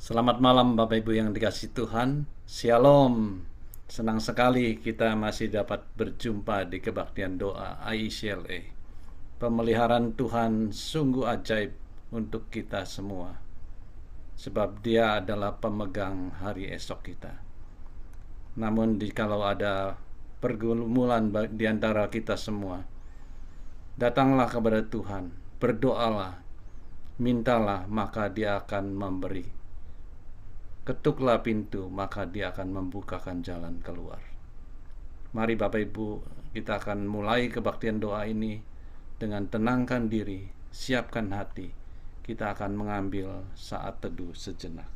Selamat malam Bapak Ibu yang dikasihi Tuhan. Shalom. Senang sekali kita masih dapat berjumpa di kebaktian doa ICLA. Pemeliharaan Tuhan sungguh ajaib untuk kita semua. Sebab Dia adalah pemegang hari esok kita. Namun kalau ada pergumulan di antara kita semua, datanglah kepada Tuhan, berdoalah, mintalah, maka Dia akan memberi. Ketuklah pintu, maka Dia akan membukakan jalan keluar. Mari Bapak Ibu, kita akan mulai kebaktian doa ini dengan tenangkan diri, siapkan hati. Kita akan mengambil saat teduh sejenak.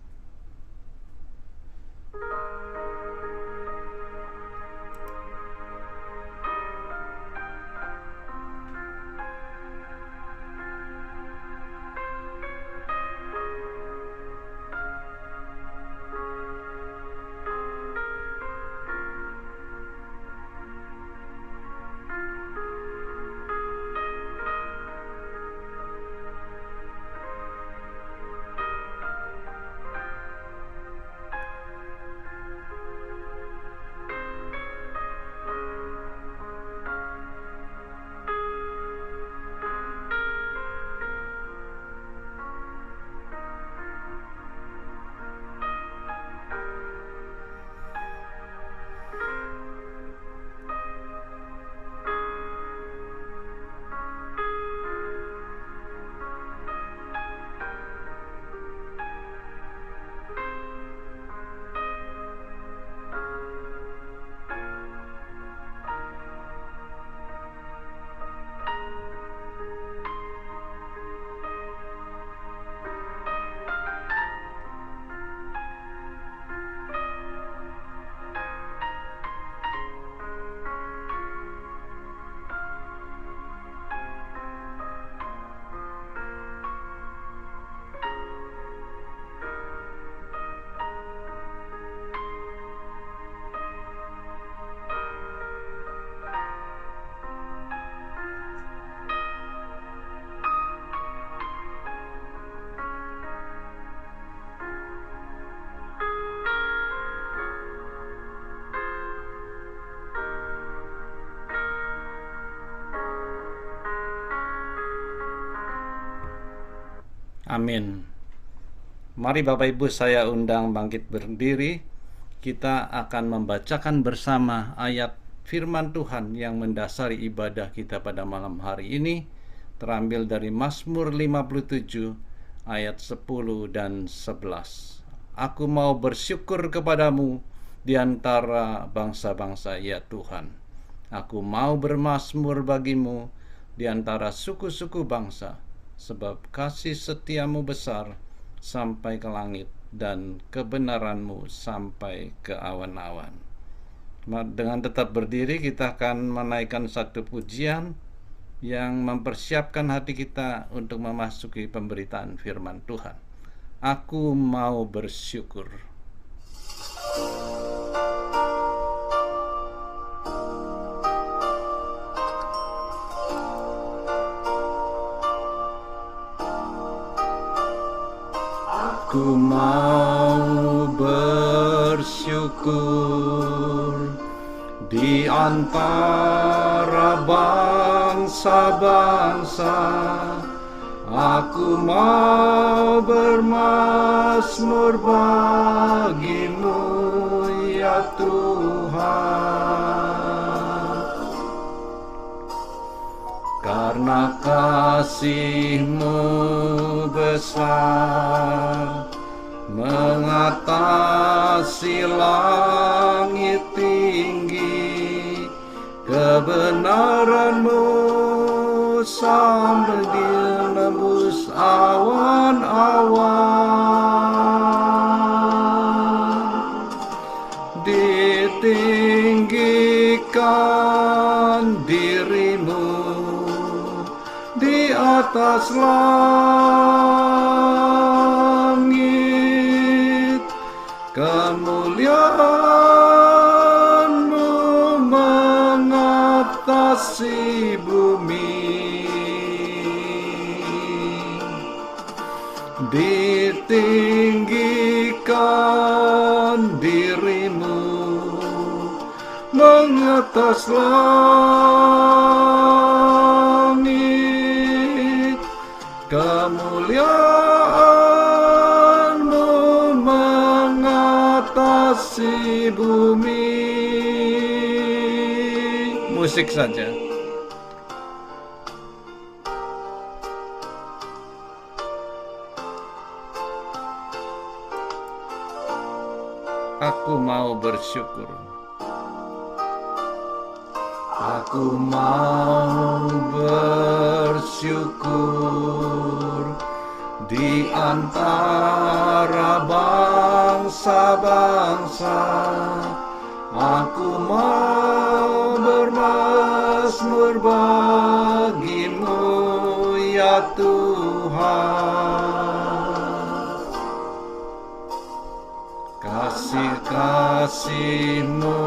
Amin. Mari Bapak Ibu saya undang bangkit berdiri. Kita akan membacakan bersama ayat firman Tuhan yang mendasari ibadah kita pada malam hari ini. Terambil dari Mazmur 57 ayat 10 dan 11. Aku mau bersyukur kepadamu di antara bangsa-bangsa, ya Tuhan. Aku mau bermazmur bagimu di antara suku-suku bangsa. Sebab kasih setiamu besar sampai ke langit dan kebenaranmu sampai ke awan-awan. Dengan tetap berdiri kita akan menaikkan satu pujian yang mempersiapkan hati kita untuk memasuki pemberitaan firman Tuhan. Aku mau bersyukur. Aku mau bersyukur di antara bangsa-bangsa. Aku mau bermazmur bagimu, ya Tuhan. Karena kasih-Mu besar mengatasi langit tinggi, kebenaran-Mu sampai menembus awan-awan. Ditinggikan diri-Mu di atas langit, kemuliaan-Mu mengatasi bumi. Ditinggikan atas langit, kemuliaan-Mu mengatasi bumi. Musik saja. Aku mau bersyukur. Aku mau bersyukur di antara bangsa-bangsa. Aku mau bermazmur bagi-Mu, ya Tuhan. Kasih-kasih-Mu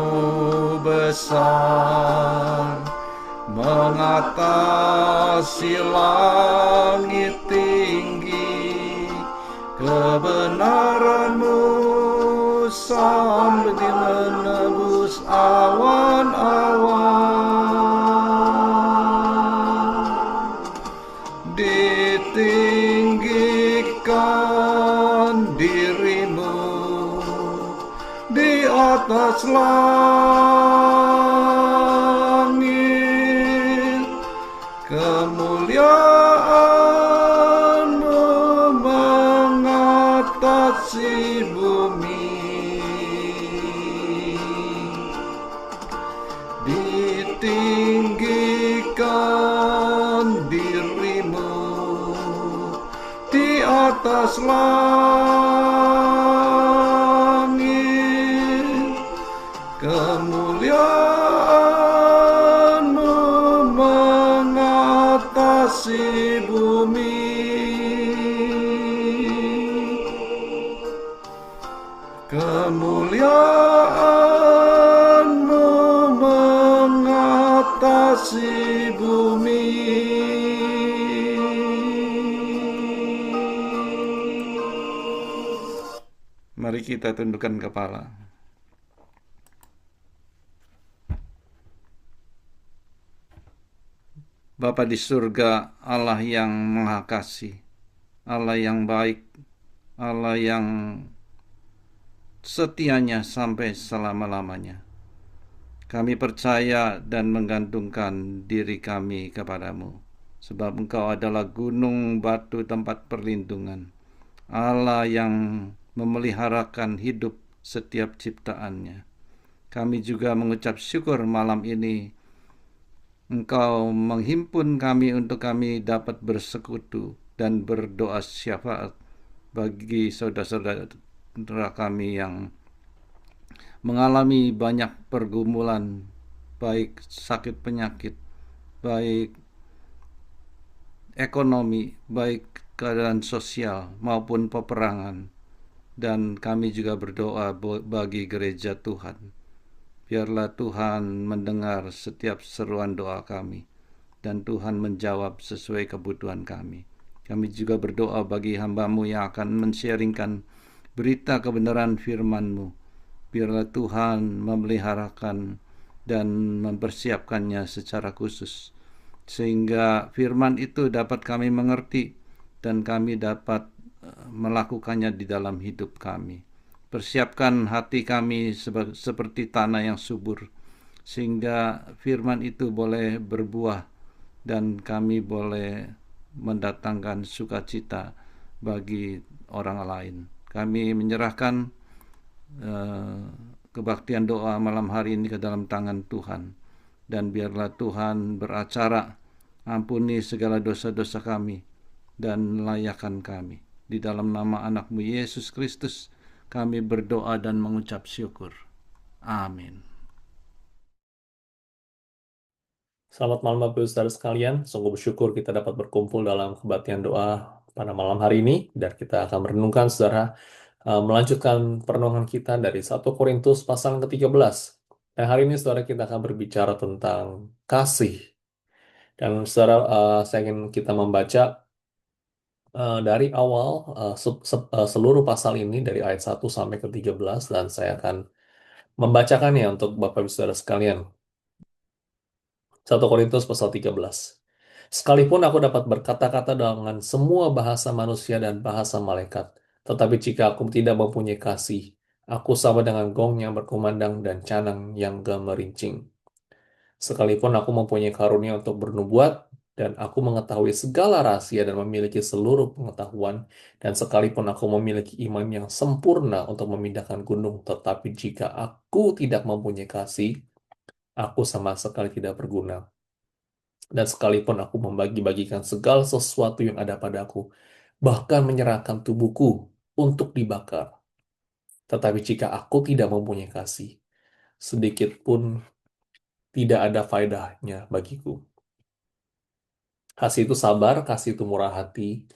besar, mengatasi langit tinggi. Kebenaran-Mu sampai menebus awan-awan. Ditinggikan diri-Mu di atas langit, kemuliaan-Mu mengatasi bumi. Ditinggikan diri-Mu di atas langit, kemuliaan-Mu mengatasi bumi. Kemuliaan-Mu mengatasi bumi. Mari kita tundukkan kepala. Bapa di surga, Allah yang Maha Kasih, Allah yang baik, Allah yang setianya sampai selama-lamanya. Kami percaya dan menggantungkan diri kami kepadamu, sebab Engkau adalah gunung batu tempat perlindungan, Allah yang memeliharakan hidup setiap ciptaannya. Kami juga mengucap syukur malam ini Engkau menghimpun kami untuk kami dapat bersekutu dan berdoa syafaat bagi saudara-saudara kami yang mengalami banyak pergumulan, baik sakit penyakit, baik ekonomi, baik keadaan sosial maupun peperangan. Dan kami juga berdoa bagi gereja Tuhan. Biarlah Tuhan mendengar setiap seruan doa kami, dan Tuhan menjawab sesuai kebutuhan kami. Kami juga berdoa bagi hamba-Mu yang akan men-sharingkan berita kebenaran firman-Mu. Biarlah Tuhan memeliharakan dan mempersiapkannya secara khusus, sehingga firman itu dapat kami mengerti dan kami dapat melakukannya di dalam hidup kami. Persiapkan hati kami seperti tanah yang subur, sehingga firman itu boleh berbuah dan kami boleh mendatangkan sukacita bagi orang lain. Kami menyerahkan kebaktian doa malam hari ini ke dalam tangan Tuhan, dan biarlah Tuhan beracara, ampuni segala dosa-dosa kami dan layakan kami. Di dalam nama anak-Mu Yesus Kristus kami berdoa dan mengucap syukur. Amin. Selamat malam Bapak Ibu Saudara sekalian. Sungguh bersyukur kita dapat berkumpul dalam kebaktian doa pada malam hari ini, dan kita akan merenungkan saudara melanjutkan perenungan kita dari 1 Korintus pasal ke-13. Dan hari ini saudara kita akan berbicara tentang kasih. Dan saudara saya ingin kita membaca dari awal seluruh pasal ini dari ayat 1 sampai ke-13, dan saya akan membacakannya untuk Bapak Ibu Saudara sekalian. 1 Korintus pasal 13. Sekalipun aku dapat berkata-kata dengan semua bahasa manusia dan bahasa malaikat, tetapi jika aku tidak mempunyai kasih, aku sama dengan gong yang berkumandang dan canang yang gemerincing. Sekalipun aku mempunyai karunia untuk bernubuat, dan aku mengetahui segala rahasia dan memiliki seluruh pengetahuan, dan sekalipun aku memiliki iman yang sempurna untuk memindahkan gunung, tetapi jika aku tidak mempunyai kasih, aku sama sekali tidak berguna. Dan sekalipun aku membagi-bagikan segala sesuatu yang ada padaku, bahkan menyerahkan tubuhku untuk dibakar. Tetapi jika aku tidak mempunyai kasih, sedikit pun tidak ada faedahnya bagiku. Kasih itu sabar, kasih itu murah hati,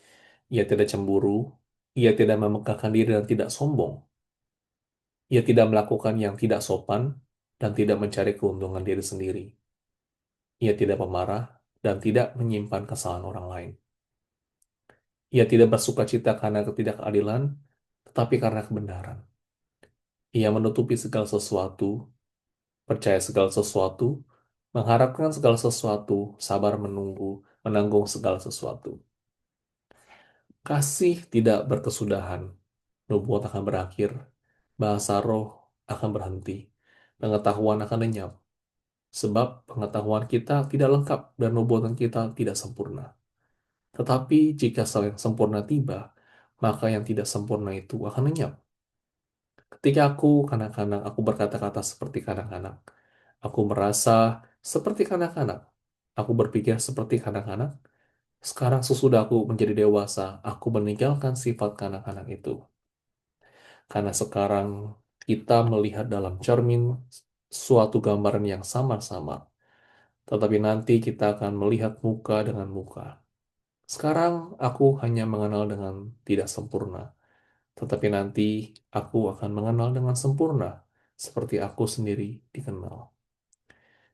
ia tidak cemburu, ia tidak memegahkan diri dan tidak sombong. Ia tidak melakukan yang tidak sopan dan tidak mencari keuntungan diri sendiri. Ia tidak pemarah dan tidak menyimpan kesalahan orang lain. Ia tidak bersuka cita karena ketidakadilan, tetapi karena kebenaran. Ia menutupi segala sesuatu, percaya segala sesuatu, mengharapkan segala sesuatu, sabar menunggu, menanggung segala sesuatu. Kasih tidak berkesudahan, nubuat akan berakhir, bahasa roh akan berhenti, pengetahuan akan lenyap, sebab pengetahuan kita tidak lengkap dan nubuatan kita tidak sempurna. Tetapi jika yang sempurna tiba, maka yang tidak sempurna itu akan lenyap. Ketika aku kanak-kanak, aku berkata-kata seperti kanak-kanak. Aku merasa seperti kanak-kanak. Aku berpikir seperti kanak-kanak. Sekarang sesudah aku menjadi dewasa, aku meninggalkan sifat kanak-kanak itu. Karena sekarang kita melihat dalam cermin suatu gambaran yang samar-samar. Tetapi nanti kita akan melihat muka dengan muka. Sekarang aku hanya mengenal dengan tidak sempurna. Tetapi nanti aku akan mengenal dengan sempurna, seperti aku sendiri dikenal.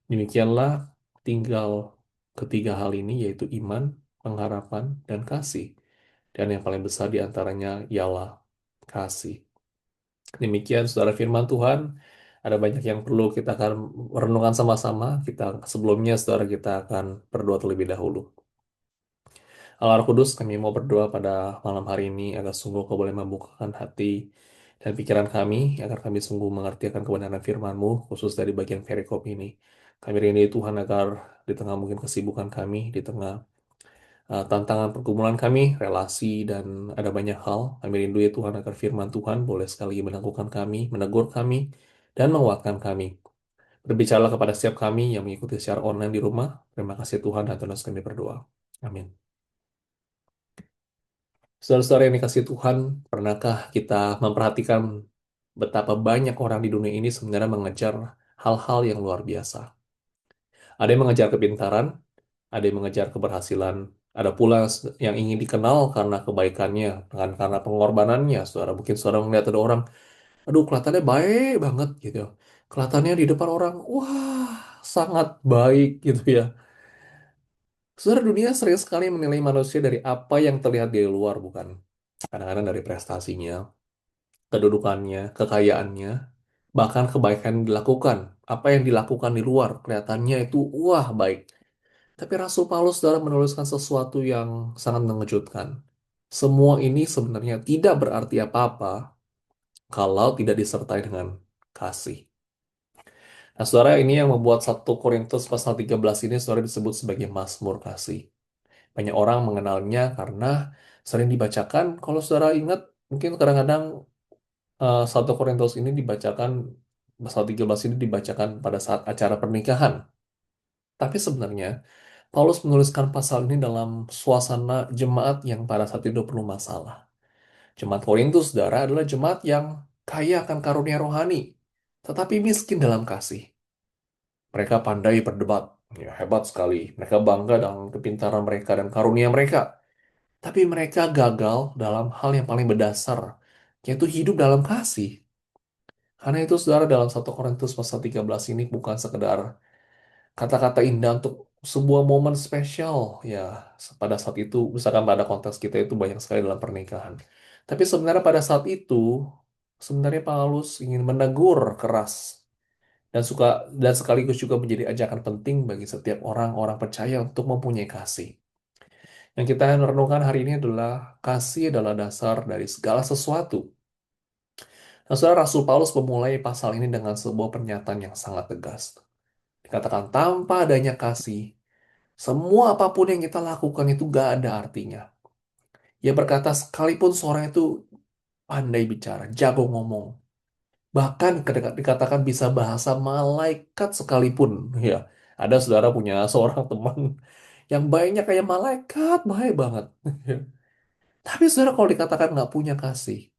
Demikianlah tinggal ketiga hal ini, yaitu iman, pengharapan, dan kasih. Dan yang paling besar di antaranya ialah kasih. Demikian, saudara firman Tuhan. Ada banyak yang perlu kita akan renungkan sama-sama. Sebelumnya, saudara, kita akan berdoa terlebih dahulu. Allah Roh Kudus, kami mau berdoa pada malam hari ini agar sungguh Kau boleh membukakan hati dan pikiran kami, agar kami sungguh mengerti akan kebenaran firman-Mu, khusus dari bagian perikop ini. Kami rindu Tuhan agar di tengah mungkin kesibukan kami, di tengah tantangan pergumulan kami, relasi, dan ada banyak hal, kami rindu ya Tuhan agar firman Tuhan boleh sekali meneguhkan kami, menegur kami, dan menguatkan kami. Berbicaralah kepada setiap kami yang mengikuti secara online di rumah. Terima kasih Tuhan, dan terus kami berdoa. Amin. Saudara-saudara yang dikasih Tuhan, pernahkah kita memperhatikan betapa banyak orang di dunia ini sebenarnya mengejar hal-hal yang luar biasa? Ada yang mengejar kepintaran, ada yang mengejar keberhasilan, ada pula yang ingin dikenal karena kebaikannya, karena pengorbanannya. Saudara, mungkin saudara melihat ada orang, aduh kelihatannya baik banget gitu. Kelihatannya di depan orang, wah sangat baik gitu ya. Saudara, dunia sering sekali menilai manusia dari apa yang terlihat dari luar, bukan? Kadang-kadang dari prestasinya, kedudukannya, kekayaannya, bahkan kebaikan yang dilakukan. Apa yang dilakukan di luar, kelihatannya itu wah baik. Tapi Rasul Paulus dalam menuliskan sesuatu yang sangat mengejutkan. Semua ini sebenarnya tidak berarti apa-apa kalau tidak disertai dengan kasih. Nah, saudara, ini yang membuat 1 Korintus pasal 13 ini saudara disebut sebagai Mazmur kasih. Banyak orang mengenalnya karena sering dibacakan. Kalau saudara ingat, mungkin kadang-kadang 1 Korintus ini dibacakan, pasal 13 ini dibacakan pada saat acara pernikahan. Tapi sebenarnya, Paulus menuliskan pasal ini dalam suasana jemaat yang pada saat itu penuh masalah. Jemaat Korintus, saudara, adalah jemaat yang kaya akan karunia rohani, tetapi miskin dalam kasih. Mereka pandai berdebat, ya, hebat sekali. Mereka bangga dengan kepintaran mereka dan karunia mereka. Tapi mereka gagal dalam hal yang paling berdasar, yaitu hidup dalam kasih. Karena itu, saudara, dalam 1 Korintus pasal 13 ini bukan sekedar kata-kata indah untuk sebuah momen spesial, ya, pada saat itu, misalkan pada konteks kita itu banyak sekali dalam pernikahan. Tapi sebenarnya pada saat itu, sebenarnya Paulus ingin menegur keras dan sekaligus juga menjadi ajakan penting bagi setiap orang-orang percaya untuk mempunyai kasih. Yang kita renungkan hari ini adalah kasih adalah dasar dari segala sesuatu. Nah, saudara, Rasul Paulus memulai pasal ini dengan sebuah pernyataan yang sangat tegas. Dikatakan tanpa adanya kasih, semua apapun yang kita lakukan itu gak ada artinya. Ia berkata sekalipun seorang itu pandai bicara, jago ngomong, bahkan dikatakan bisa bahasa malaikat sekalipun. Ya, ada saudara punya seorang teman yang baiknya kayak malaikat, baik banget. Tapi saudara kalau dikatakan nggak punya kasih,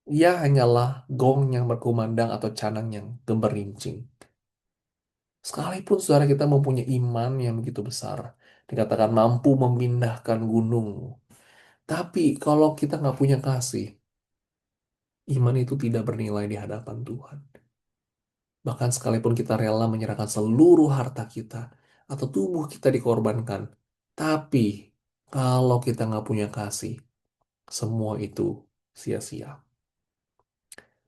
ia hanyalah gong yang berkumandang atau canang yang gemerincing. Sekalipun saudara kita mempunyai iman yang begitu besar, dikatakan mampu memindahkan gunung. Tapi kalau kita nggak punya kasih, iman itu tidak bernilai di hadapan Tuhan. Bahkan sekalipun kita rela menyerahkan seluruh harta kita atau tubuh kita dikorbankan, tapi kalau kita nggak punya kasih, semua itu sia-sia.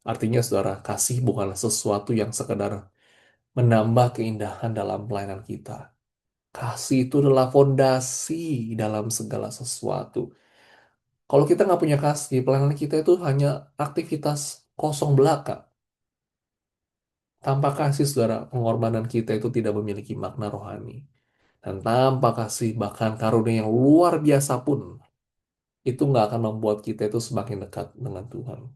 Artinya, saudara, kasih bukanlah sesuatu yang sekedar menambah keindahan dalam pelayanan kita. Kasih itu adalah fondasi dalam segala sesuatu. Kalau kita nggak punya kasih, pelayanan kita itu hanya aktivitas kosong belaka. Tanpa kasih, saudara, pengorbanan kita itu tidak memiliki makna rohani. Dan tanpa kasih, bahkan karunia yang luar biasa pun, itu nggak akan membuat kita itu semakin dekat dengan Tuhan.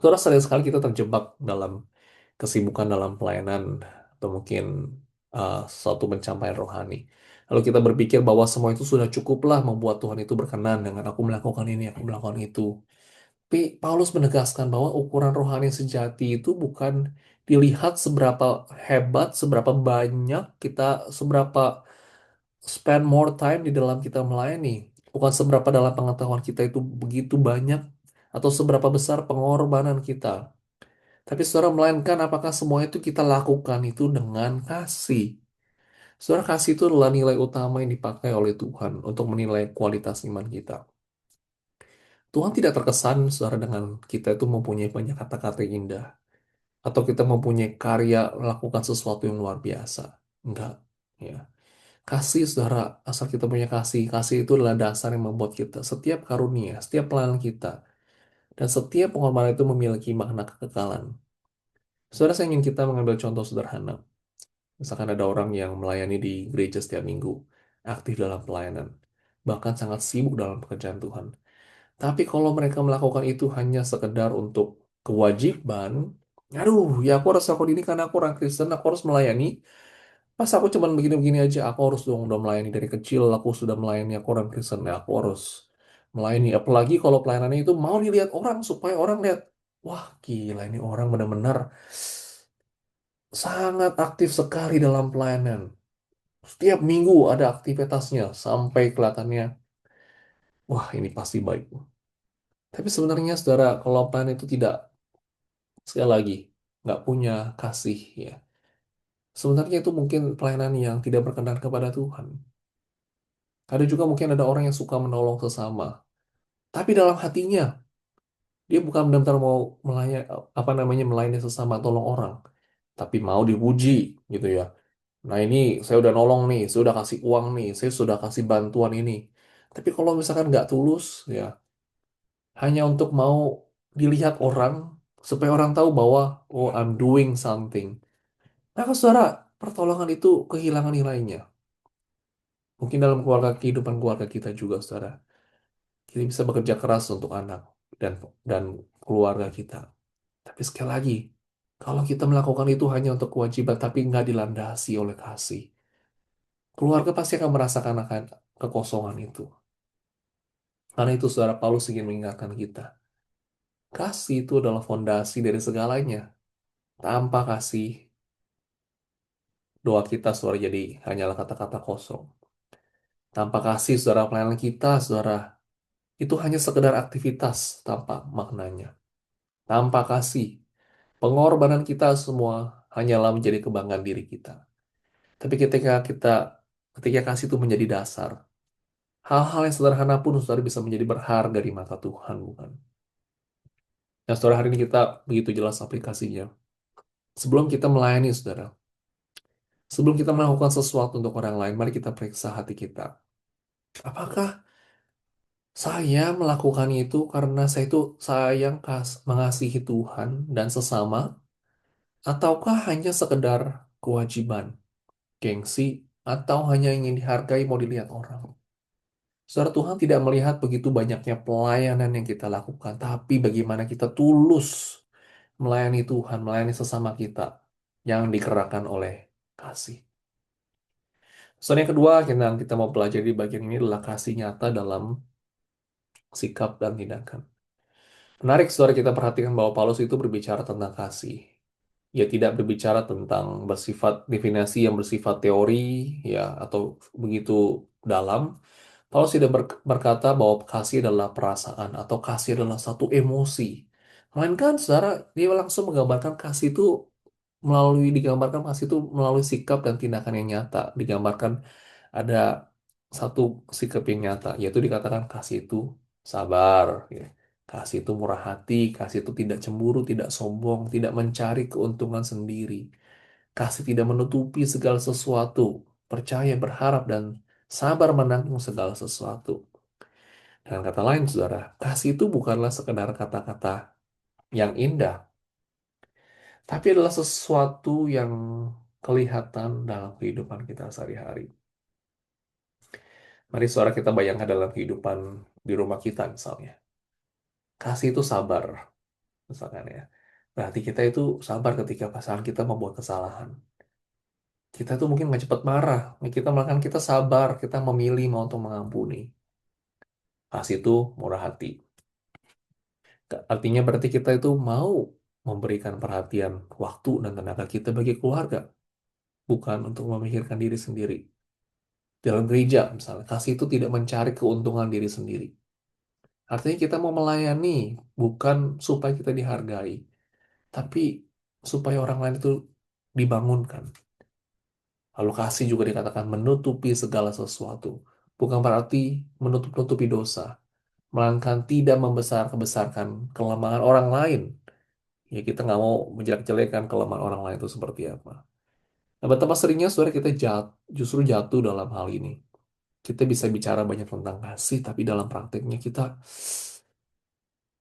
Saudara, sering sekali kita terjebak dalam kesibukan dalam pelayanan, atau mungkin suatu pencapaian rohani. Lalu kita berpikir bahwa semua itu sudah cukuplah membuat Tuhan itu berkenan dengan aku melakukan ini, aku melakukan itu. Tapi Paulus menegaskan bahwa ukuran rohani sejati itu bukan dilihat seberapa hebat, seberapa banyak kita, seberapa spend more time di dalam kita melayani. Bukan seberapa dalam pengetahuan kita itu begitu banyak, atau seberapa besar pengorbanan kita. Tapi saudara, melainkan apakah semua itu kita lakukan itu dengan kasih. Saudara, kasih itu adalah nilai utama yang dipakai oleh Tuhan untuk menilai kualitas iman kita. Tuhan tidak terkesan, saudara, dengan kita itu mempunyai banyak kata-kata yang indah, atau kita mempunyai karya melakukan sesuatu yang luar biasa. Enggak. Ya. Kasih, saudara, asal kita punya kasih. Kasih itu adalah dasar yang membuat kita, setiap karunia, setiap pelayanan kita, dan setiap pengorbanan itu memiliki makna kekekalan. Saudara, saya ingin kita mengambil contoh sederhana. Misalkan ada orang yang melayani di gereja setiap minggu, aktif dalam pelayanan, bahkan sangat sibuk dalam pekerjaan Tuhan. Tapi kalau mereka melakukan itu hanya sekedar untuk kewajiban, aduh, ya aku harus lakukan ini karena aku orang Kristen, aku harus melayani. Pas aku cuman begini-begini aja, aku harus dong udah melayani dari kecil, aku sudah melayani, aku orang Kristen, ya aku harus melayani. Apalagi kalau pelayanannya itu mau dilihat orang, supaya orang lihat, wah gila ini orang benar-benar sangat aktif sekali dalam pelayanan. Setiap minggu ada aktivitasnya sampai kelihatannya, wah ini pasti baik. Tapi sebenarnya saudara, kalau pelayan itu tidak, sekali lagi, nggak punya kasih ya. Sebenarnya itu mungkin pelayanan yang tidak berkenan kepada Tuhan. Ada juga mungkin ada orang yang suka menolong sesama. Tapi dalam hatinya, dia bukan benar-benar mau melayani, apa namanya, melayani sesama, tolong orang. Tapi mau dipuji gitu ya. Nah ini saya udah nolong nih, saya udah kasih uang nih, saya sudah kasih bantuan ini. Tapi kalau misalkan nggak tulus, ya hanya untuk mau dilihat orang, supaya orang tahu bahwa, oh I'm doing something. Maka saudara, pertolongan itu kehilangan nilainya. Mungkin dalam kehidupan keluarga kita juga, saudara. Kita bisa bekerja keras untuk anak dan keluarga kita. Tapi sekali lagi, kalau kita melakukan itu hanya untuk kewajiban, tapi nggak dilandasi oleh kasih, keluarga pasti akan merasakan akan kekosongan itu. Karena itu, saudara, Paulus ingin mengingatkan kita. Kasih itu adalah fondasi dari segalanya. Tanpa kasih, doa kita, saudara, jadi hanyalah kata-kata kosong. Tanpa kasih, saudara, pelayanan kita, saudara, itu hanya sekedar aktivitas tanpa maknanya. Tanpa kasih, pengorbanan kita semua hanyalah menjadi kebanggaan diri kita. Tapi ketika kasih itu menjadi dasar, hal-hal yang sederhana pun saudara bisa menjadi berharga di mata Tuhan, bukan? Nah, saudara, hari ini kita begitu jelas aplikasinya. Sebelum kita melayani, saudara, sebelum kita melakukan sesuatu untuk orang lain, mari kita periksa hati kita. Apakah saya melakukan itu karena saya itu sayang mengasihi Tuhan dan sesama, ataukah hanya sekedar kewajiban, gengsi, atau hanya ingin dihargai, mau dilihat orang? Saudara, Tuhan tidak melihat begitu banyaknya pelayanan yang kita lakukan, tapi bagaimana kita tulus melayani Tuhan, melayani sesama kita yang digerakkan oleh kasih. Soal yang kedua, yang kita mau pelajari di bagian ini adalah kasih nyata dalam sikap dan tindakan. Menarik, saudara, kita perhatikan bahwa Paulus itu berbicara tentang kasih. Ia tidak berbicara tentang bersifat definisi yang bersifat teori, ya, atau begitu dalam. Paulus tidak berkata bahwa kasih adalah perasaan atau kasih adalah satu emosi. Melainkan, saudara, dia langsung menggambarkan kasih itu digambarkan kasih itu melalui sikap dan tindakan yang nyata. Digambarkan ada satu sikap yang nyata, yaitu dikatakan kasih itu sabar, ya. Kasih itu murah hati, kasih itu tidak cemburu, tidak sombong, tidak mencari keuntungan sendiri. Kasih tidak menutupi segala sesuatu, percaya, berharap, dan sabar menanggung segala sesuatu. Dengan kata lain, saudara, kasih itu bukanlah sekedar kata-kata yang indah, tapi adalah sesuatu yang kelihatan dalam kehidupan kita sehari-hari. Mari saudara kita bayangkan dalam kehidupan di rumah kita misalnya. Kasih itu sabar, misalkan ya. Berarti kita itu sabar ketika pasangan kita membuat kesalahan. Kita tuh mungkin nggak cepat marah. Kita melakukan kita sabar, kita memilih mau untuk mengampuni. Kasih itu murah hati. Artinya berarti kita itu mau memberikan perhatian, waktu, dan tenaga kita bagi keluarga. Bukan untuk memikirkan diri sendiri. Dalam gereja misalnya, kasih itu tidak mencari keuntungan diri sendiri. Artinya kita mau melayani, bukan supaya kita dihargai, tapi supaya orang lain itu dibangunkan. Lalu kasih juga dikatakan menutupi segala sesuatu. Bukan berarti menutup-nutupi dosa, melainkan tidak membesar-besarkan kelemahan orang lain. Ya kita nggak mau menjelek-jelekan kelemahan orang lain itu seperti apa. Nah, betapa seringnya saudara kita justru jatuh dalam hal ini. Kita bisa bicara banyak tentang kasih, tapi dalam prakteknya kita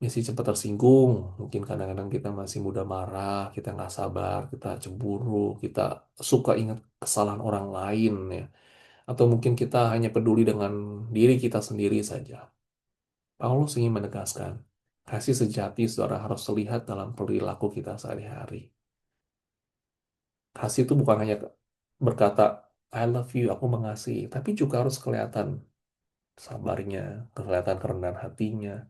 masih cepat tersinggung. Mungkin kadang-kadang kita masih mudah marah, kita nggak sabar, kita cemburu, kita suka ingat kesalahan orang lain, ya. Atau mungkin kita hanya peduli dengan diri kita sendiri saja. Paulus ingin menegaskan, kasih sejati saudara harus terlihat dalam perilaku kita sehari-hari. Kasih itu bukan hanya berkata, I love you, aku mengasihi, tapi juga harus kelihatan sabarnya, kelihatan kerendahan hatinya,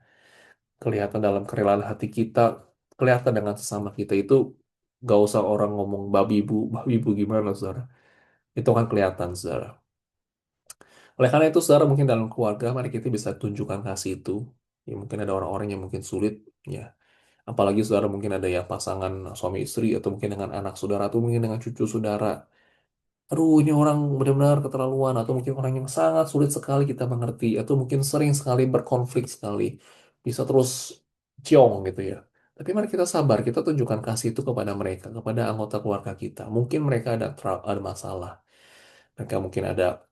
kelihatan dalam kerelaan hati kita, kelihatan dengan sesama kita itu gak usah orang ngomong babi bu gimana saudara. Itu kan kelihatan saudara. Oleh karena itu saudara mungkin dalam keluarga mari kita bisa tunjukkan kasih itu. Ya, mungkin ada orang-orang yang mungkin sulit ya. Apalagi saudara mungkin ada ya pasangan suami istri atau mungkin dengan anak saudara atau mungkin dengan cucu saudara. Aduh, ini orang benar-benar keterlaluan atau mungkin orang yang sangat sulit sekali kita mengerti atau mungkin sering sekali berkonflik sekali. Bisa terus ciong gitu ya. Tapi mari kita sabar, kita tunjukkan kasih itu kepada mereka, kepada anggota keluarga kita. Mungkin mereka ada masalah. Mereka mungkin ada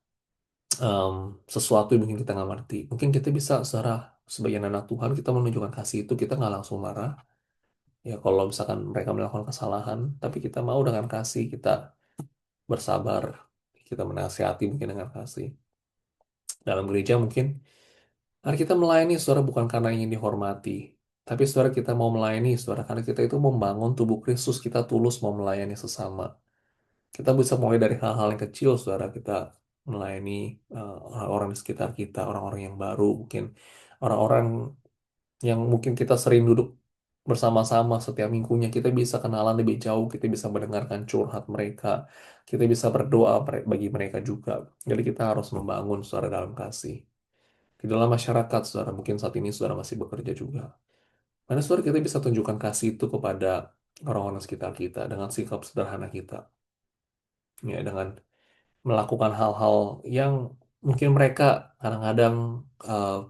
em, sesuatu yang mungkin kita nggak ngerti. Mungkin kita bisa secara sebagai anak Tuhan, kita menunjukkan kasih itu, kita nggak langsung marah. Ya kalau misalkan mereka melakukan kesalahan, tapi kita mau dengan kasih, kita bersabar, kita menasihati mungkin dengan kasih. Dalam gereja mungkin, mari kita melayani saudara bukan karena ingin dihormati, tapi saudara kita mau melayani saudara karena kita itu membangun tubuh Kristus, kita tulus mau melayani sesama. Kita bisa mulai dari hal-hal yang kecil, saudara. Kita melayani orang-orang di sekitar kita, orang-orang yang baru, mungkin orang-orang yang mungkin kita sering duduk bersama-sama setiap minggunya. Kita bisa kenalan lebih jauh, kita bisa mendengarkan curhat mereka, kita bisa berdoa bagi mereka juga. Jadi kita harus membangun saudara dalam kasih. Di dalam masyarakat, saudara, mungkin saat ini saudara masih bekerja juga. Mana saudara kita bisa tunjukkan kasih itu kepada orang-orang sekitar kita dengan sikap sederhana kita. Ya, dengan melakukan hal-hal yang mungkin mereka kadang-kadang eh,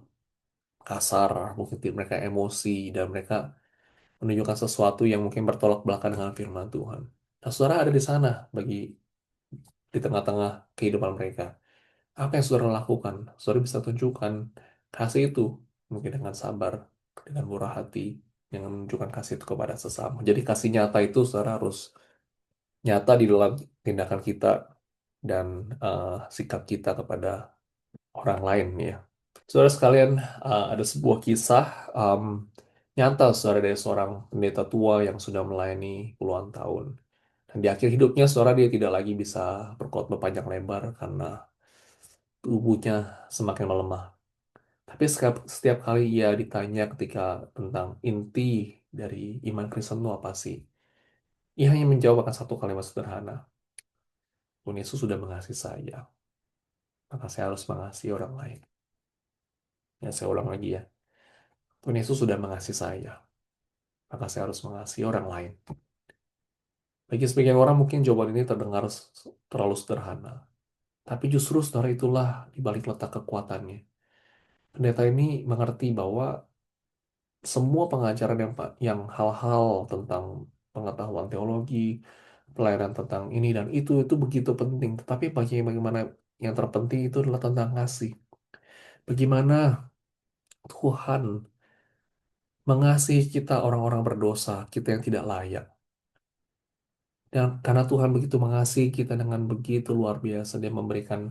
kasar, mungkin mereka emosi, dan mereka menunjukkan sesuatu yang mungkin bertolak belakang dengan firman Tuhan. Nah, saudara ada di sana di tengah-tengah kehidupan mereka. Apa yang saudara lakukan? Saudara bisa tunjukkan kasih itu mungkin dengan sabar, dengan murah hati, dengan menunjukkan kasih itu kepada sesama. Jadi kasih nyata itu saudara harus nyata di dalam tindakan kita dan sikap kita kepada orang lain ya. Saudara sekalian, ada sebuah kisah um, nyata saudara dari seorang pendeta tua yang sudah melayani puluhan tahun. Dan di akhir hidupnya saudara dia tidak lagi bisa berkhotbah panjang lebar karena tubuhnya semakin melemah. Tapi setiap kali ia ditanya ketika tentang inti dari iman Kristen itu apa sih? Ia hanya menjawab akan satu kalimat sederhana. Tuhan Yesus sudah mengasihi saya, maka saya harus mengasihi orang lain. Ya, saya ulang lagi ya. Tuhan Yesus sudah mengasihi saya, maka saya harus mengasihi orang lain. Bagi sebagian orang mungkin jawaban ini terdengar terlalu sederhana. Tapi justru saudara itulah di balik letak kekuatannya. Pendeta ini mengerti bahwa semua pengajaran yang hal-hal tentang pengetahuan teologi, pelayanan tentang ini dan itu begitu penting. Tetapi bagaimana yang terpenting itu adalah tentang kasih. Bagaimana Tuhan mengasihi kita orang-orang berdosa, kita yang tidak layak. Dan karena Tuhan begitu mengasihi kita dengan begitu luar biasa, Dia memberikan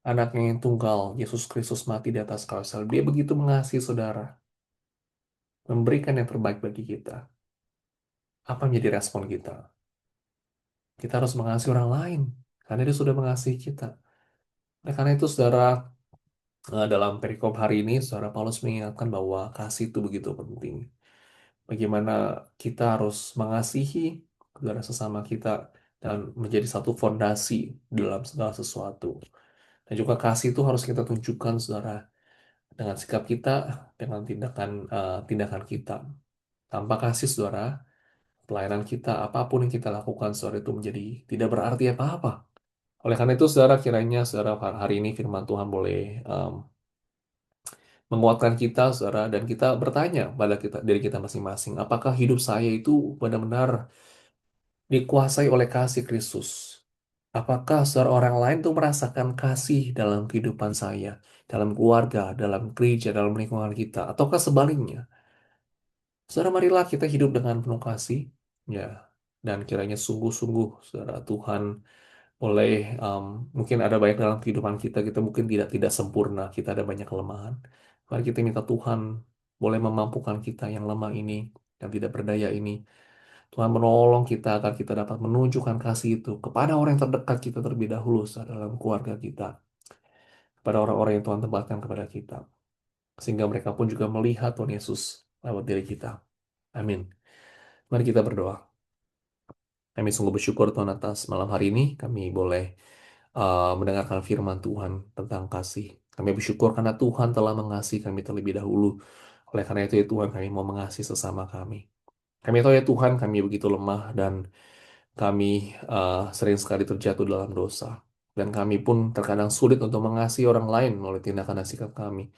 anaknya yang tunggal, Yesus Kristus mati di atas kayu salib. Dia begitu mengasihi saudara, memberikan yang terbaik bagi kita. Apa menjadi respon kita? Kita harus mengasihi orang lain, karena Dia sudah mengasihi kita. Nah, karena itu, saudara, dalam perikop hari ini, saudara Paulus mengingatkan bahwa kasih itu begitu penting. Bagaimana kita harus mengasihi saudara sesama kita dan menjadi satu fondasi dalam segala sesuatu. Dan juga kasih itu harus kita tunjukkan, saudara, dengan sikap kita, dengan tindakan kita. Tanpa kasih, saudara, pelayanan kita, apapun yang kita lakukan, saudara, itu menjadi tidak berarti apa-apa. Oleh karena itu, saudara, kiranya, saudara, hari ini firman Tuhan boleh menguatkan kita, saudara, dan kita bertanya pada diri kita masing-masing, apakah hidup saya itu benar-benar dikuasai oleh kasih Kristus? Apakah saudara orang lain tuh merasakan kasih dalam kehidupan saya, dalam keluarga, dalam gereja, dalam lingkungan kita, ataukah sebaliknya? Saudara, marilah kita hidup dengan penuh kasih, ya, dan kiranya sungguh-sungguh, saudara, Tuhan boleh, mungkin ada banyak dalam kehidupan kita, kita mungkin tidak sempurna, kita ada banyak kelemahan. Mari kita minta Tuhan boleh memampukan kita yang lemah ini, yang tidak berdaya ini. Tuhan menolong kita agar kita dapat menunjukkan kasih itu kepada orang yang terdekat kita terlebih dahulu, saudara, dalam keluarga kita, kepada orang-orang yang Tuhan tempatkan kepada kita. Sehingga mereka pun juga melihat Tuhan Yesus lewat diri kita. Amin. Mari kita berdoa. Kami sungguh bersyukur Tuhan atas malam hari ini. Kami boleh mendengarkan firman Tuhan tentang kasih. Kami bersyukur karena Tuhan telah mengasihi kami terlebih dahulu. Oleh karena itu ya Tuhan, kami mau mengasihi sesama kami. Kami tahu ya Tuhan, kami begitu lemah dan kami sering sekali terjatuh dalam dosa. Dan kami pun terkadang sulit untuk mengasihi orang lain melalui tindakan dan sikap kami.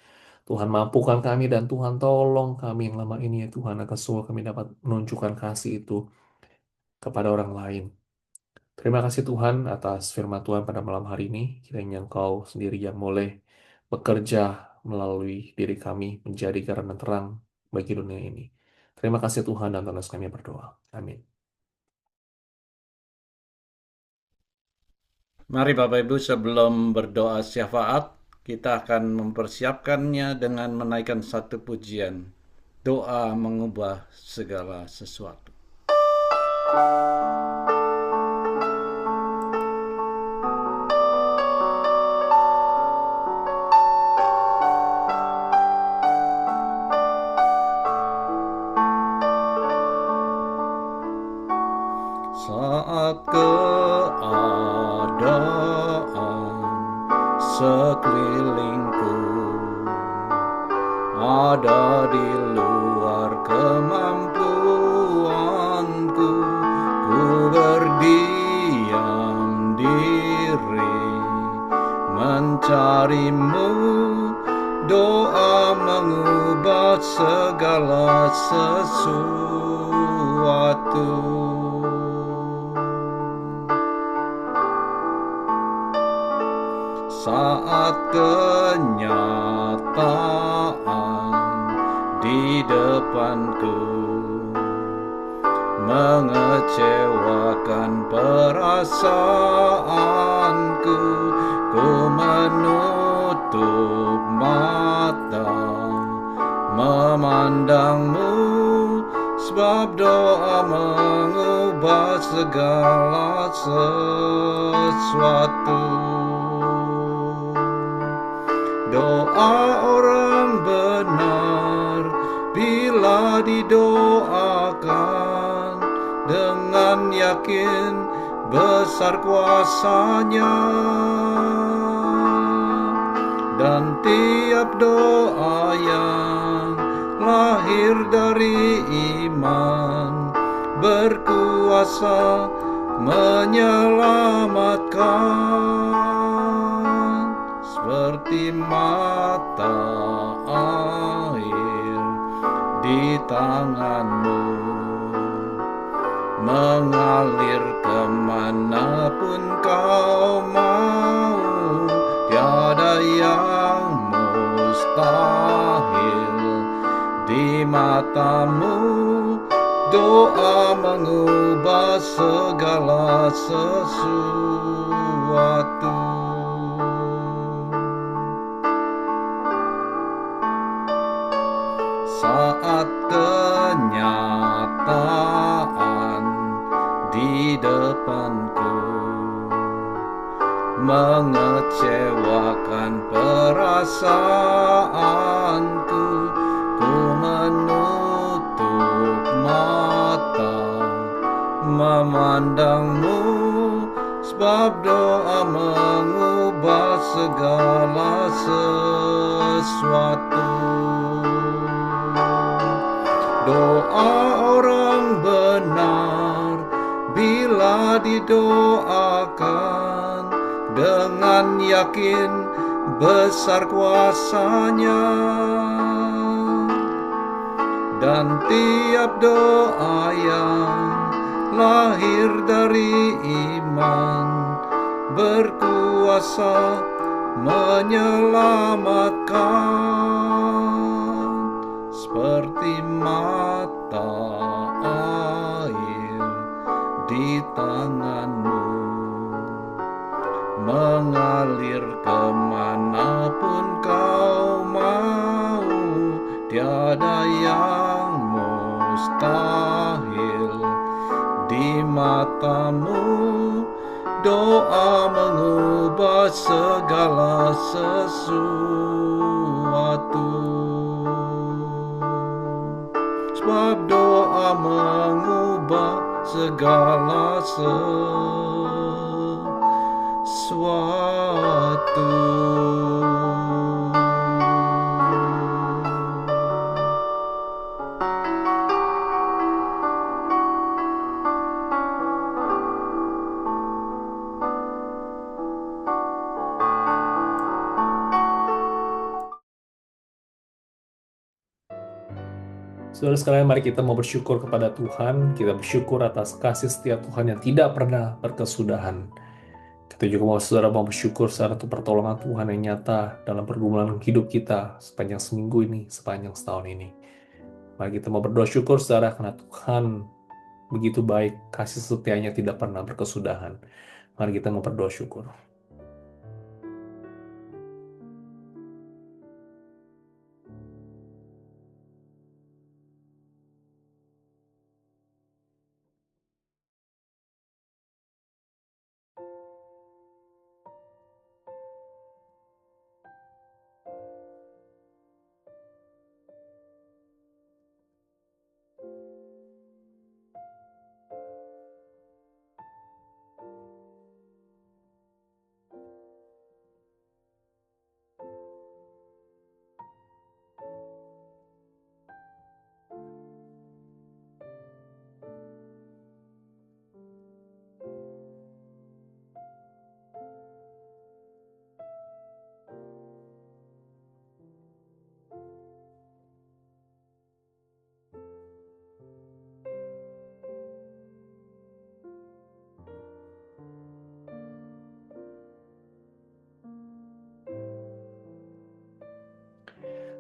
Tuhan mampukan kami dan Tuhan tolong kami yang lemah ini ya Tuhan, agar semua kami dapat menunjukkan kasih itu kepada orang lain. Terima kasih Tuhan atas firman Tuhan pada malam hari ini. Kiranya Engkau sendiri yang boleh bekerja melalui diri kami menjadi garam dan terang bagi dunia ini. Terima kasih Tuhan dan terus kami berdoa. Amin. Mari Bapak Ibu sebelum berdoa syafaat, kita akan mempersiapkannya dengan menaikkan satu pujian. Doa mengubah segala sesuatu. Saat keadaan sekelilingku ada di luar kemampuanku, ku berdiam diri mencarimu. Doa mengubah segala sesuatu. saat kenyataan di depanku mengecewakan perasaanku, ku menutup mata memandangmu, sebab doa mengubah segala sesuatu. Doa orang benar bila didoakan dengan yakin besar kuasanya, dan tiap doa yang lahir dari iman berkuasa menyelamatkan, seperti mata air di tanganmu, mengalir kemanapun kau mau. Tiada yang mustahil di matamu. Doa mengubah segala sesuatu. Saat kenyataan di depanku mengecewakan perasaanku, ku menutup mata memandangmu, sebab doa mengubah segala sesuatu. Doa orang benar bila didoakan dengan yakin besar kuasanya, dan tiap doa yang lahir dari iman berkuasa menyelamatkan, seperti mata air di tanganmu, mengalir kemanapun kau mau. Tiada yang mustahil di matamu. Doa mengubah segala sesuatu, sebab doa mengubah segala sesuatu. Saudara sekalian, mari kita mau bersyukur kepada Tuhan. Kita bersyukur atas kasih setia Tuhan yang tidak pernah berkesudahan. Kita juga mau bersyukur atas pertolongan Tuhan yang nyata dalam pergumulan hidup kita sepanjang seminggu ini, sepanjang setahun ini. Mari kita mau berdoa syukur saudara, karena Tuhan begitu baik, kasih setianya tidak pernah berkesudahan. Mari kita mau berdoa syukur.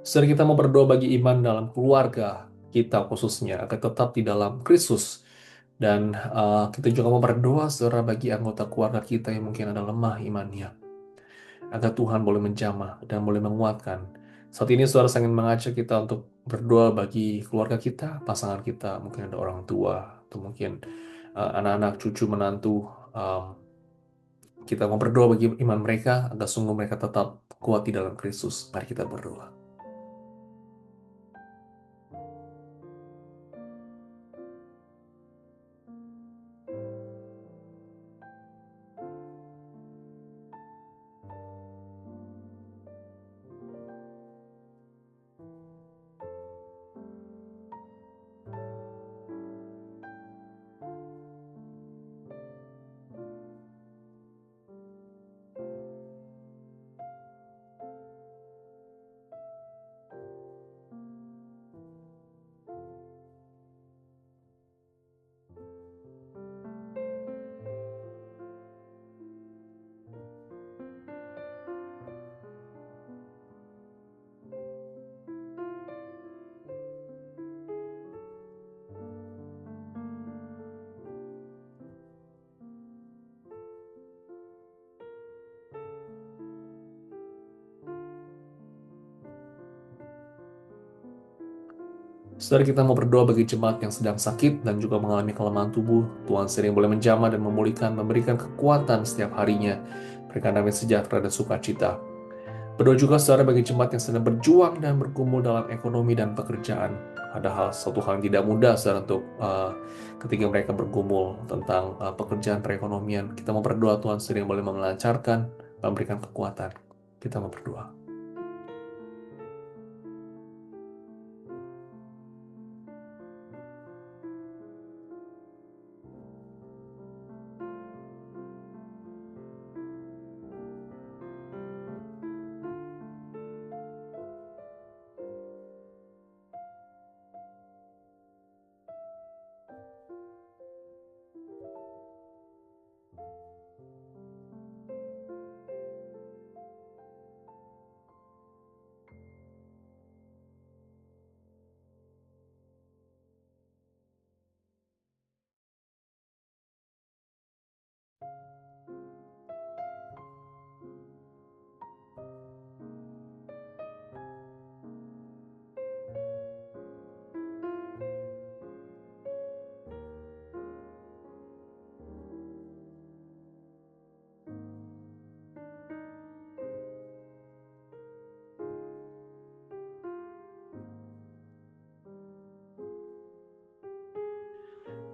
Saudara, kita mau berdoa bagi iman dalam keluarga kita khususnya agar tetap di dalam Kristus. Dan kita juga mau berdoa saudara bagi anggota keluarga kita yang mungkin ada lemah imannya, agar Tuhan boleh menjamah dan boleh menguatkan. Saat ini saudara, saya ingin mengajak kita untuk berdoa bagi keluarga kita, pasangan kita, mungkin ada orang tua, atau mungkin anak-anak, cucu, menantu. Kita mau berdoa bagi iman mereka, agar sungguh mereka tetap kuat di dalam Kristus. Mari kita berdoa. Saudara, kita mau berdoa bagi jemaat yang sedang sakit dan juga mengalami kelemahan tubuh. Tuhan sering boleh menjamah dan memulihkan, memberikan kekuatan setiap harinya, berikan damai sejahtera dan sukacita. Berdoa juga saudara bagi jemaat yang sedang berjuang dan bergumul dalam ekonomi dan pekerjaan. Ada satu hal yang tidak mudah saudara untuk ketika mereka bergumul tentang pekerjaan perekonomian. Kita mau berdoa Tuhan sering boleh melancarkan, memberikan kekuatan. Kita mau berdoa.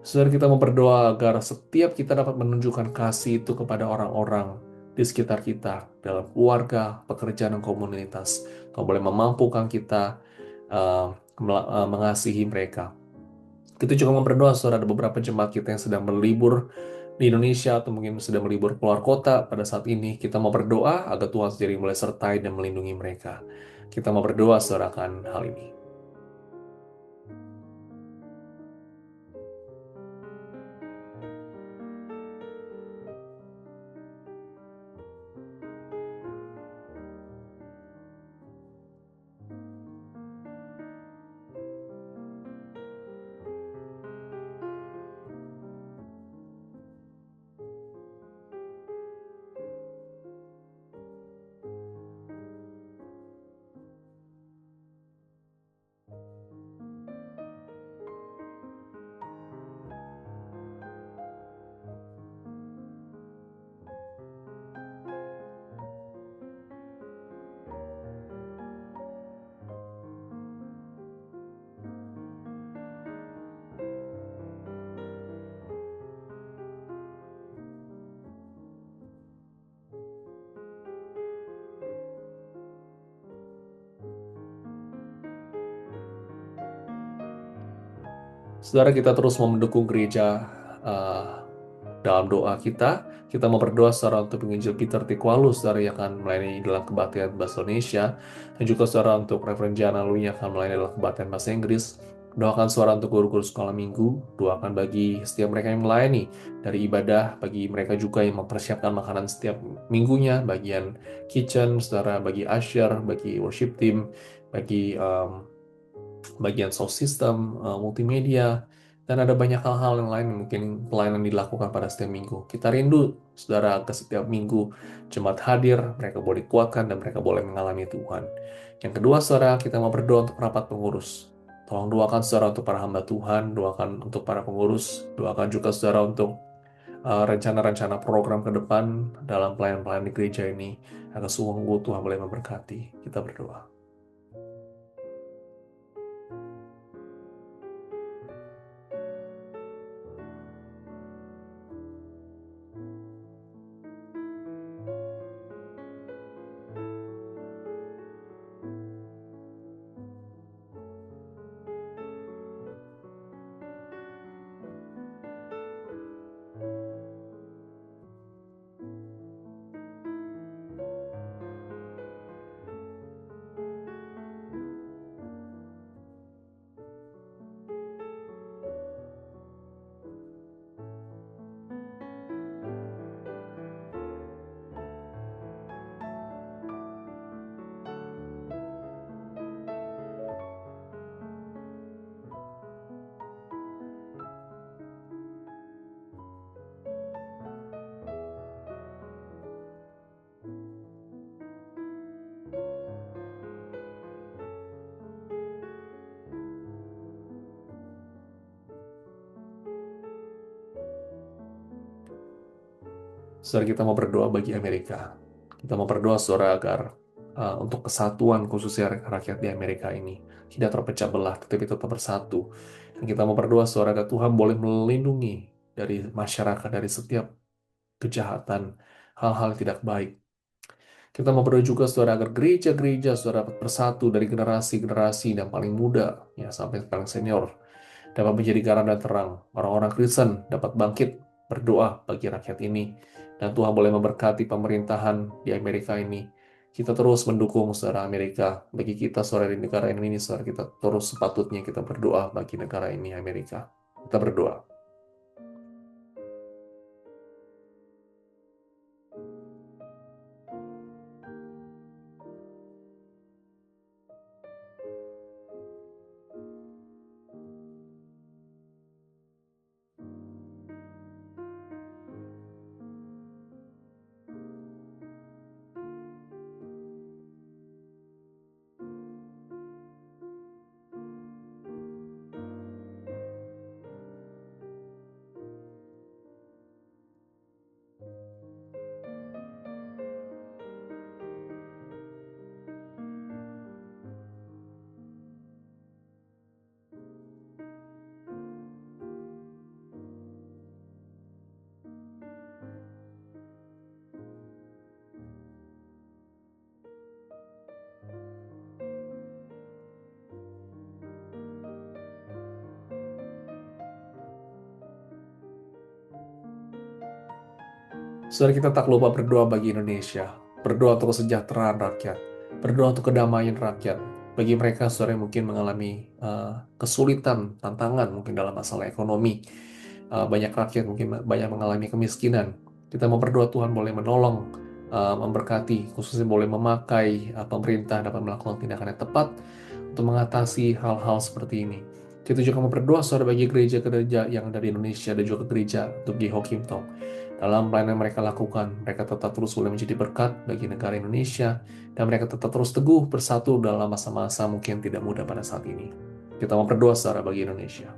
Saudara, kita mau berdoa agar setiap kita dapat menunjukkan kasih itu kepada orang-orang di sekitar kita, dalam keluarga, pekerjaan, dan komunitas. Kau boleh memampukan kita mengasihi mereka. Kita juga mau berdoa, saudara, ada beberapa jemaat kita yang sedang berlibur di Indonesia atau mungkin sedang berlibur keluar kota pada saat ini. Kita mau berdoa agar Tuhan sendiri mulai sertai dan melindungi mereka. Kita mau berdoa, saudara, akan hal ini. Saudara, kita terus mau mendukung gereja dalam doa kita. Kita mau berdoa saudara untuk penginjil Peter Tikwalu, saudara yang akan melayani dalam kebaktian bahasa Indonesia, dan juga saudara untuk Reverend Jana Lui yang akan melayani dalam kebaktian bahasa Inggris. Doakan saudara untuk guru-guru sekolah minggu, doakan bagi setiap mereka yang melayani dari ibadah, bagi mereka juga yang mempersiapkan makanan setiap minggunya, bagian kitchen, saudara, bagi usher, bagi worship team, bagi bagian sound system, multimedia, dan ada banyak hal-hal yang lain yang mungkin pelayanan dilakukan pada setiap minggu. Kita rindu, saudara, ke setiap minggu jemaat hadir, mereka boleh dikuatkan dan mereka boleh mengalami Tuhan. Yang kedua, saudara, kita mau berdoa untuk rapat pengurus. Tolong doakan saudara untuk para hamba Tuhan, doakan untuk para pengurus, doakan juga saudara untuk rencana-rencana program ke depan dalam pelayanan-pelayanan di gereja ini, agar sungguh Tuhan boleh memberkati. Kita berdoa. Saudara, kita mau berdoa bagi Amerika. Kita mau berdoa, saudara, agar untuk kesatuan khususnya rakyat di Amerika ini tidak terpecah belah, tetapi tetap bersatu. Dan kita mau berdoa, saudara, agar Tuhan boleh melindungi dari masyarakat, dari setiap kejahatan, hal-hal yang tidak baik. Kita mau berdoa juga, saudara, agar gereja-gereja, saudara, dapat bersatu dari generasi-generasi dan paling muda, ya, sampai paling senior, dapat menjadi garam dan terang. Orang-orang Kristen dapat bangkit berdoa bagi rakyat ini. Dan Tuhan boleh memberkati pemerintahan di Amerika ini. Kita terus mendukung saudara Amerika. Bagi kita saudara di negara ini, saudara, kita terus sepatutnya kita berdoa bagi negara ini, Amerika. Kita berdoa. Saudara, kita tak lupa berdoa bagi Indonesia, berdoa untuk kesejahteraan rakyat, berdoa untuk kedamaian rakyat. Bagi mereka, saudara, yang mungkin mengalami kesulitan, tantangan mungkin dalam masalah ekonomi, banyak rakyat mungkin banyak mengalami kemiskinan. Kita mau berdoa Tuhan boleh menolong, memberkati, khususnya boleh memakai pemerintah dapat melakukan tindakan yang tepat untuk mengatasi hal-hal seperti ini. Kita juga mau berdoa, saudara, bagi gereja-gereja yang dari Indonesia dan juga gereja untuk di Hokimtong. Dalam pelayanan yang mereka lakukan, mereka tetap terus boleh menjadi berkat bagi negara Indonesia, dan mereka tetap terus teguh bersatu dalam masa-masa mungkin tidak mudah pada saat ini. Kita mau berdoa, saudara, bagi Indonesia.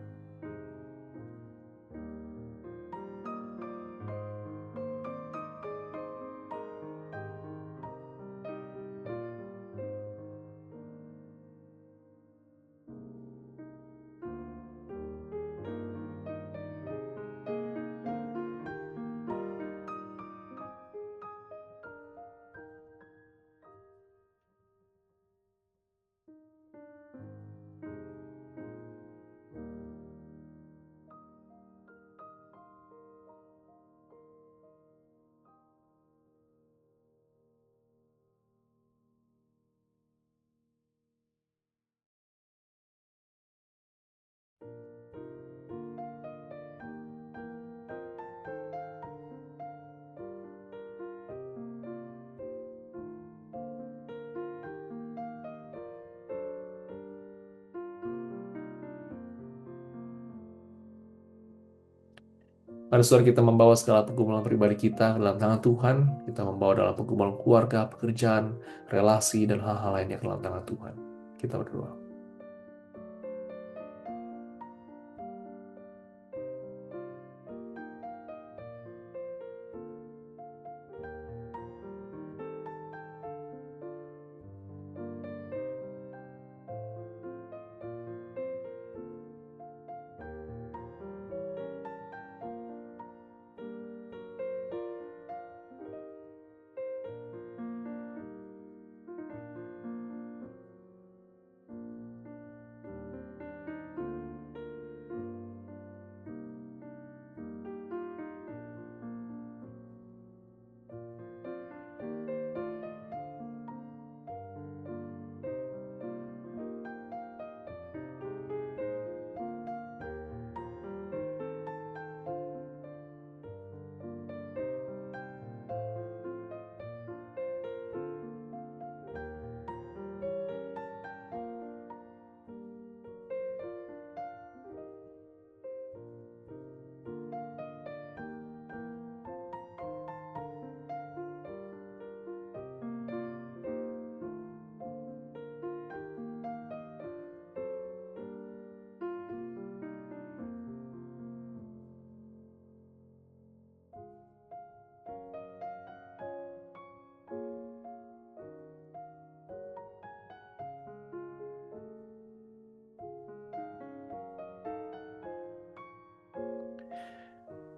Mari saudara kita membawa segala pergumulan pribadi kita ke dalam tangan Tuhan. Kita membawa dalam pergumulan keluarga, pekerjaan, relasi, dan hal-hal lainnya ke dalam tangan Tuhan. Kita berdoa.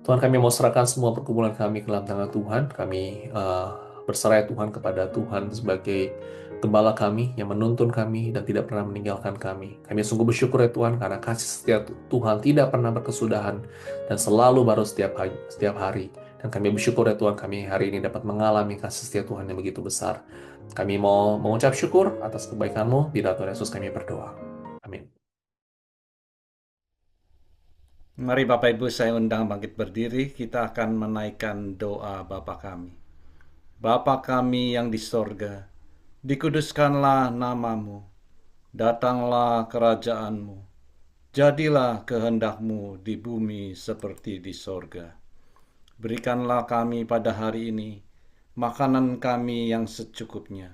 Tuhan, kami mau serahkan semua pergumulan kami ke dalam tangan Tuhan. Kami berserah Tuhan kepada Tuhan sebagai gembala kami yang menuntun kami dan tidak pernah meninggalkan kami. Kami sungguh bersyukur ya Tuhan, karena kasih setia Tuhan tidak pernah berkesudahan dan selalu baru setiap hari. Dan kami bersyukur ya Tuhan, kami hari ini dapat mengalami kasih setia Tuhan yang begitu besar. Kami mau mengucap syukur atas kebaikan-Mu. Di dalam Tuhan Yesus kami berdoa. Amin. Mari Bapak Ibu saya undang bangkit berdiri, kita akan menaikkan doa Bapa kami. Bapa kami yang di sorga, dikuduskanlah namamu, datanglah kerajaanmu, jadilah kehendak-Mu di bumi seperti di sorga. Berikanlah kami pada hari ini makanan kami yang secukupnya,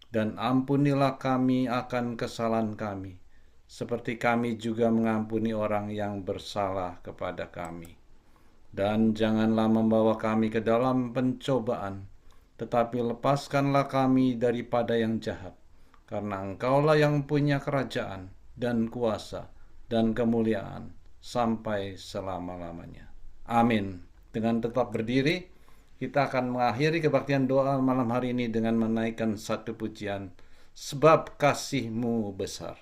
dan ampunilah kami akan kesalahan kami, seperti kami juga mengampuni orang yang bersalah kepada kami. Dan janganlah membawa kami ke dalam pencobaan, tetapi lepaskanlah kami daripada yang jahat, karena Engkaulah yang punya kerajaan dan kuasa dan kemuliaan sampai selama-lamanya. Amin. Dengan tetap berdiri, kita akan mengakhiri kebaktian doa malam hari ini dengan menaikkan satu pujian, Sebab Kasih-Mu Besar.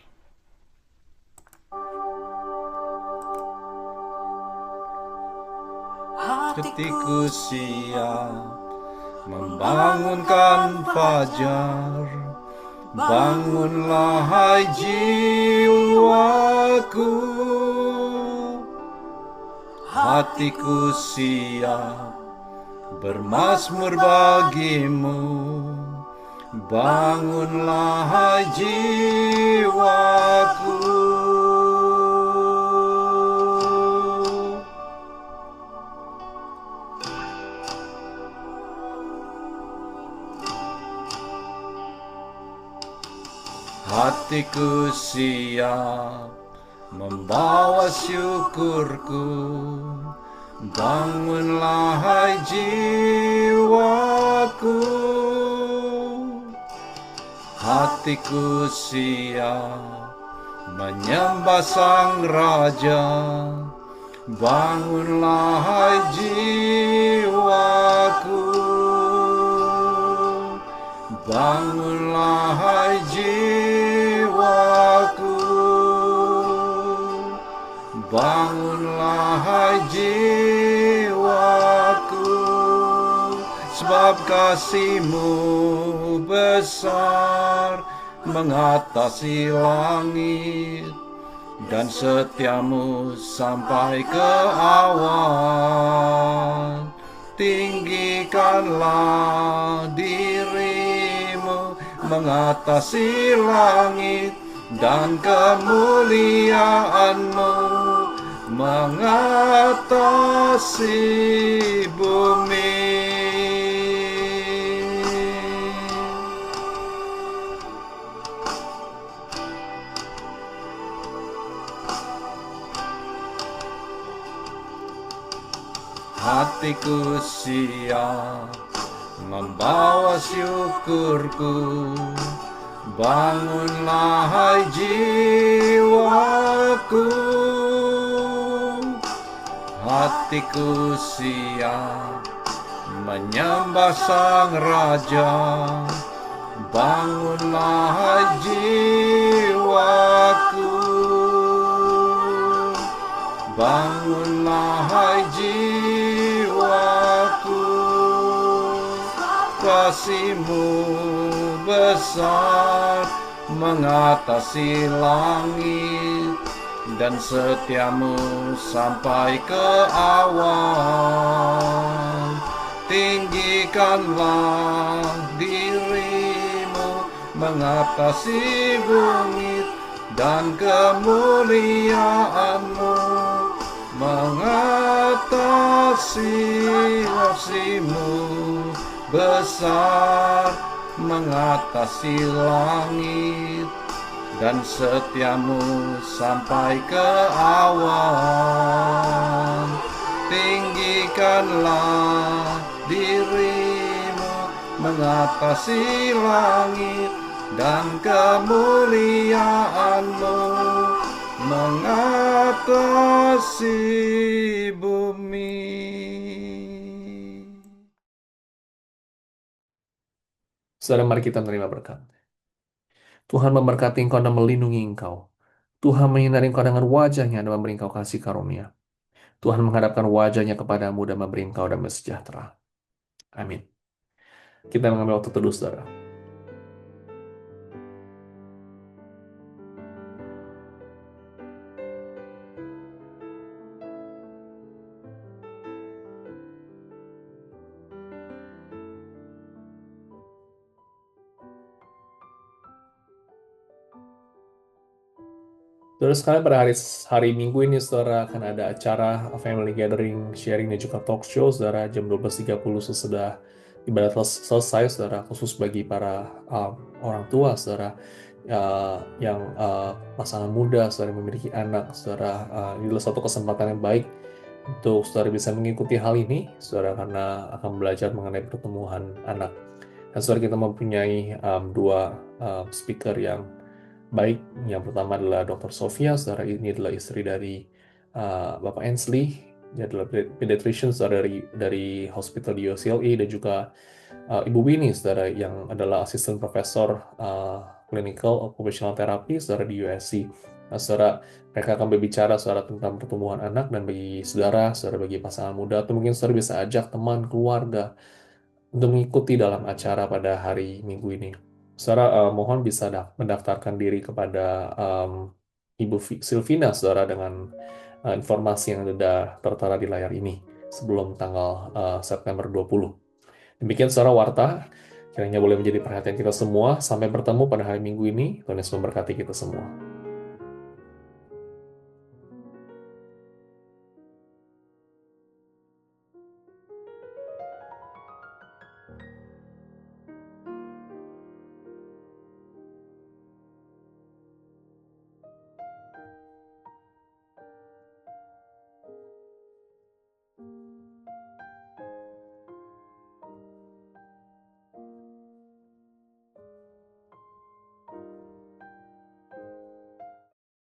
Hatiku siap membangunkan fajar, bangunlah hai jiwaku. Hatiku siap bermazmur bagimu, bangunlah hai jiwaku. Hatiku siap membawa syukurku, bangunlah hai jiwaku. Hatiku siap menyembah Sang Raja, bangunlah hai jiwaku. Bangunlah hai jiwaku, bangunlah hai jiwaku, sebab kasih-Mu besar mengatasi langit, dan setia-Mu sampai ke awan. Tinggikanlah diri-Mu mengatasi langit, dan kemuliaan-Mu mengatasi bumi. Hatiku siap membawa syukurku, bangunlah hai jiwaku. Hatiku siap menyembah Sang Raja, bangunlah hai jiwaku. Bangunlah hai jiwaku, kasih-Mu besar mengatasi langit, dan setia-Mu sampai ke awan. Tinggikanlah diri-Mu mengatasi bumi, dan kemuliaan-Mu mengatasi kasih-Mu besar mengatasi langit, dan setia-Mu sampai ke awan. Tinggikanlah diri-Mu mengatasi langit, dan kemuliaan-Mu mengatasi bumi. Saudara, mari kita menerima berkat. Tuhan memberkati engkau dan melindungi engkau. Tuhan menyinari engkau dengan wajah-Nya dan memberi engkau kasih karunia. Tuhan menghadapkan wajah-Nya kepadamu dan memberi engkau damai sejahtera. Amin. Kita mengambil waktu teduh, saudara. Terus sekalian pada hari Minggu ini, saudara, akan ada acara family gathering, sharing, dan juga talk show, saudara, jam 12.30 sesudah ibadat selesai, saudara, khusus bagi para orang tua, saudara, yang pasangan muda, saudara, yang memiliki anak, saudara. Ini adalah suatu kesempatan yang baik untuk saudara bisa mengikuti hal ini, saudara, karena akan belajar mengenai pertumbuhan anak. Dan saudara, kita mempunyai dua speaker yang baik. Yang pertama adalah Dr. Sofia, saudara. Ini adalah istri dari Bapak Ensley. Dia adalah pediatrician, saudara, dari hospital di UCLA, dan juga Ibu Winnie, saudara, yang adalah asisten profesor clinical occupational therapy, saudara, di USC. Nah, saudara, mereka akan berbicara, saudara, tentang pertumbuhan anak, dan bagi saudara, bagi pasangan muda, atau mungkin saudara bisa ajak teman, keluarga untuk mengikuti dalam acara pada hari Minggu ini. Saudara, mohon bisa mendaftarkan diri kepada Ibu Silvina, saudara, dengan informasi yang sudah tertera di layar ini sebelum tanggal September 20. Demikian, saudara, warta kiranya boleh menjadi perhatian kita semua. Sampai bertemu pada hari Minggu ini. Tuhan Yesus memberkati kita semua.